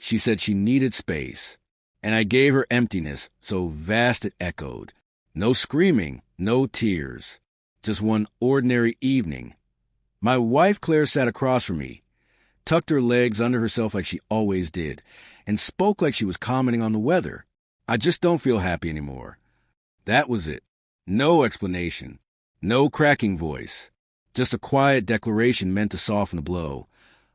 She said she needed space, and I gave her emptiness so vast it echoed. No screaming, no tears, just one ordinary evening. My wife Claire sat across from me, tucked her legs under herself like she always did, and spoke like she was commenting on the weather. I just don't feel happy anymore. That was it. No explanation. No cracking voice. Just a quiet declaration meant to soften the blow,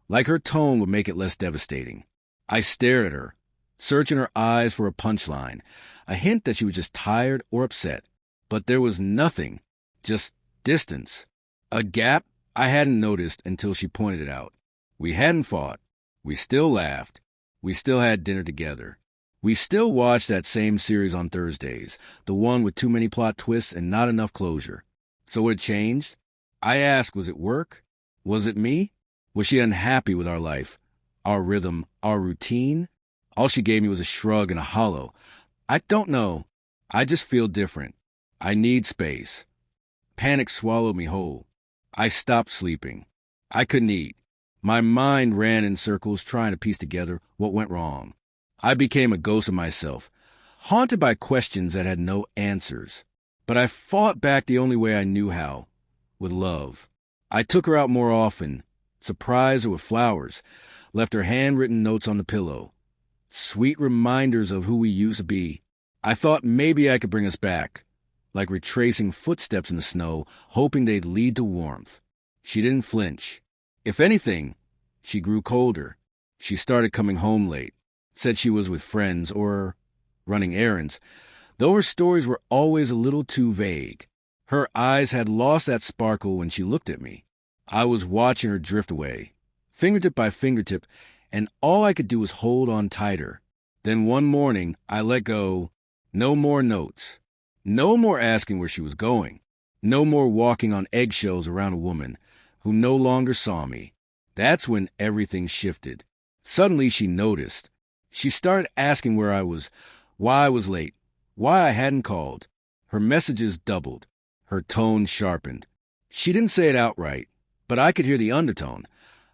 like her tone would make it less devastating. I stared at her, searching her eyes for a punchline, a hint that she was just tired or upset. But there was nothing, just distance. A gap I hadn't noticed until she pointed it out. We hadn't fought. We still laughed. We still had dinner together. We still watched that same series on Thursdays, the one with too many plot twists and not enough closure. So it changed? I asked, was it work? Was it me? Was she unhappy with our life, our rhythm, our routine? All she gave me was a shrug and a hollow. I don't know. I just feel different. I need space. Panic swallowed me whole. I stopped sleeping. I couldn't eat. My mind ran in circles trying to piece together what went wrong. I became a ghost of myself, haunted by questions that had no answers. But I fought back the only way I knew how, with love. I took her out more often, surprised her with flowers, left her handwritten notes on the pillow. Sweet reminders of who we used to be. I thought maybe I could bring us back, like retracing footsteps in the snow, hoping they'd lead to warmth. She didn't flinch. If anything, she grew colder. She started coming home late, said she was with friends or running errands, though her stories were always a little too vague. Her eyes had lost that sparkle when she looked at me. I was watching her drift away, fingertip by fingertip, and all I could do was hold on tighter. Then one morning, I let go. No more notes. No more asking where she was going. No more walking on eggshells around a woman who no longer saw me. That's when everything shifted. Suddenly she noticed. She started asking where I was, why I was late, why I hadn't called. Her messages doubled. Her tone sharpened. She didn't say it outright, but I could hear the undertone.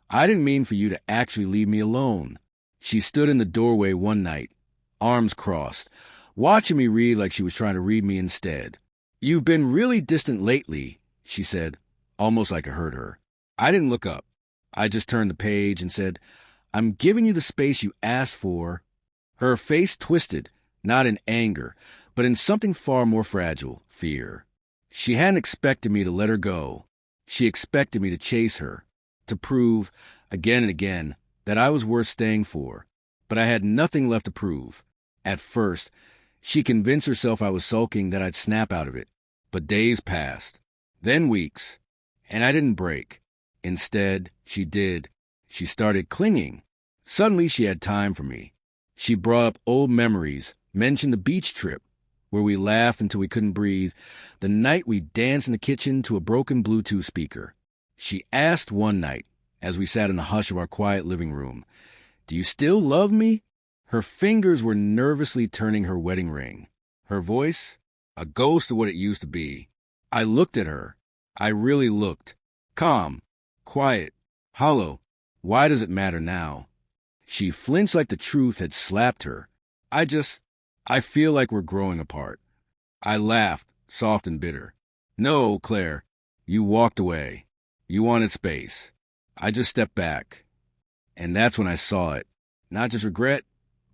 I didn't mean for you to actually leave me alone. She stood in the doorway one night, arms crossed, watching me read like she was trying to read me instead. You've been really distant lately, she said, almost like I heard her. I didn't look up. I just turned the page and said, I'm giving you the space you asked for. Her face twisted, not in anger, but in something far more fragile, fear. She hadn't expected me to let her go. She expected me to chase her, to prove, again and again, that I was worth staying for. But I had nothing left to prove. At first, she convinced herself I was sulking that I'd snap out of it. But days passed, then weeks, and I didn't break. Instead, she did. She started clinging. Suddenly, she had time for me. She brought up old memories, mentioned the beach trip, where we laughed until we couldn't breathe, the night we danced in the kitchen to a broken Bluetooth speaker. She asked one night, as we sat in the hush of our quiet living room, do you still love me? Her fingers were nervously turning her wedding ring. Her voice, a ghost of what it used to be. I looked at her. I really looked. Calm, quiet, hollow. Why does it matter now? She flinched like the truth had slapped her. I feel like we're growing apart. I laughed, soft and bitter. No, Claire, you walked away. You wanted space. I just stepped back. And that's when I saw it. Not just regret,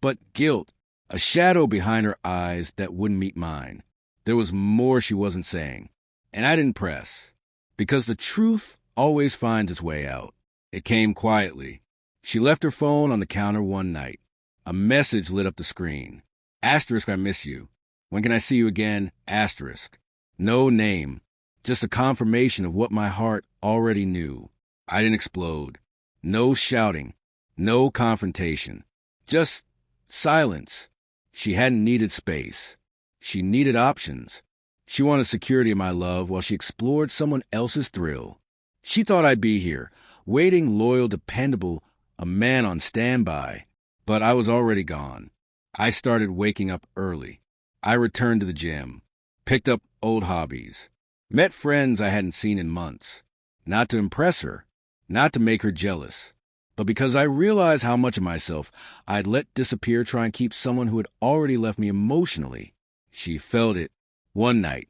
but guilt. A shadow behind her eyes that wouldn't meet mine. There was more she wasn't saying. And I didn't press. Because the truth always finds its way out. It came quietly. She left her phone on the counter one night. A message lit up the screen. Asterisk, I miss you. When can I see you again? Asterisk. No name. Just a confirmation of what my heart already knew. I didn't explode. No shouting. No confrontation. Just silence. She hadn't needed space. She needed options. She wanted security in my love while she explored someone else's thrill. She thought I'd be here, waiting, loyal, dependable, a man on standby. But I was already gone. I started waking up early. I returned to the gym, picked up old hobbies, met friends I hadn't seen in months. Not to impress her, not to make her jealous, but because I realized how much of myself I'd let disappear trying to keep someone who had already left me emotionally. She felt it one night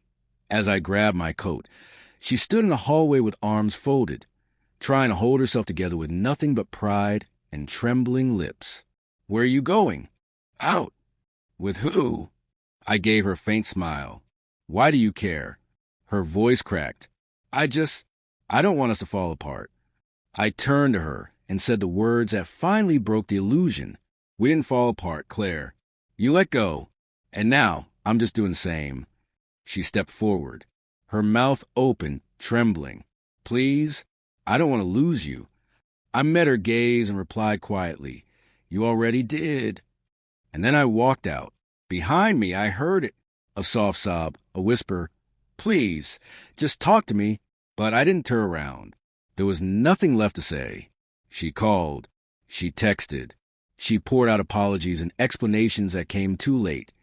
as I grabbed my coat. She stood in the hallway with arms folded, trying to hold herself together with nothing but pride and trembling lips. "Where are you going?" "Out." "With who?" I gave her a faint smile. "Why do you care?" Her voice cracked. I don't want us to fall apart." I turned to her and said the words that finally broke the illusion. "We didn't fall apart, Claire. You let go, and now I'm just doing the same." She stepped forward, her mouth open, trembling. "Please, I don't want to lose you." I met her gaze and replied quietly, "You already did." And then I walked out. Behind me, I heard it. A soft sob, a whisper, "Please, just talk to me." But I didn't turn around. There was nothing left to say. She called. She texted. She poured out apologies and explanations that came too late,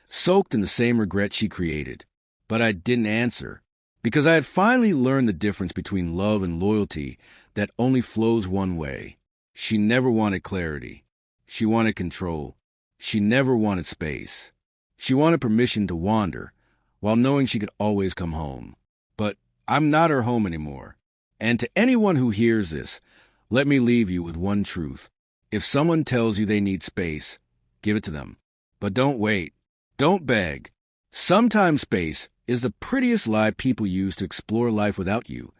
soaked in the same regret she created. But I didn't answer, because I had finally learned the difference between love and loyalty that only flows one way. She never wanted clarity. She wanted control. She never wanted space. She wanted permission to wander, while knowing she could always come home. But I'm not her home anymore. And to anyone who hears this, let me leave you with one truth. If someone tells you they need space, give it to them. But don't wait. Don't beg. Sometimes space is the prettiest lie people use to explore life without you,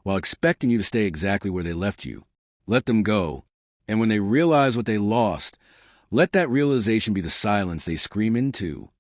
while expecting you to stay exactly where they left you. Let them go. And when they realize what they lost, let that realization be the silence they scream into.